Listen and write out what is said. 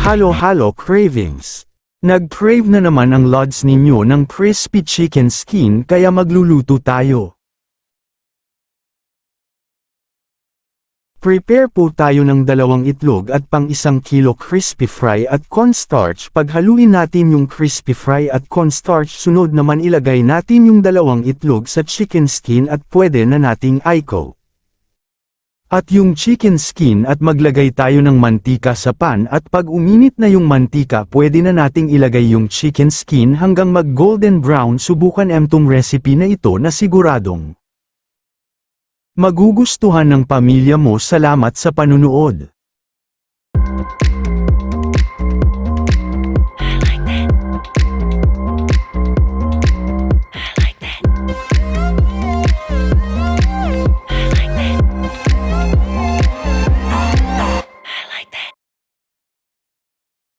Halo-halo cravings. Nag-crave na naman ang lods ninyo ng crispy chicken skin kaya magluluto tayo. Prepare po tayo ng 2 itlog at pang 1 kilo crispy fry at cornstarch. Paghaluin natin yung crispy fry at cornstarch, sunod naman ilagay natin yung 2 itlog sa chicken skin at pwede na nating i-coat. At yung chicken skin at maglagay tayo ng mantika sa pan at pag uminit na yung mantika pwede na nating ilagay yung chicken skin hanggang mag golden brown. Subukan tong recipe na ito na siguradong magugustuhan ng pamilya mo. Salamat sa panunood.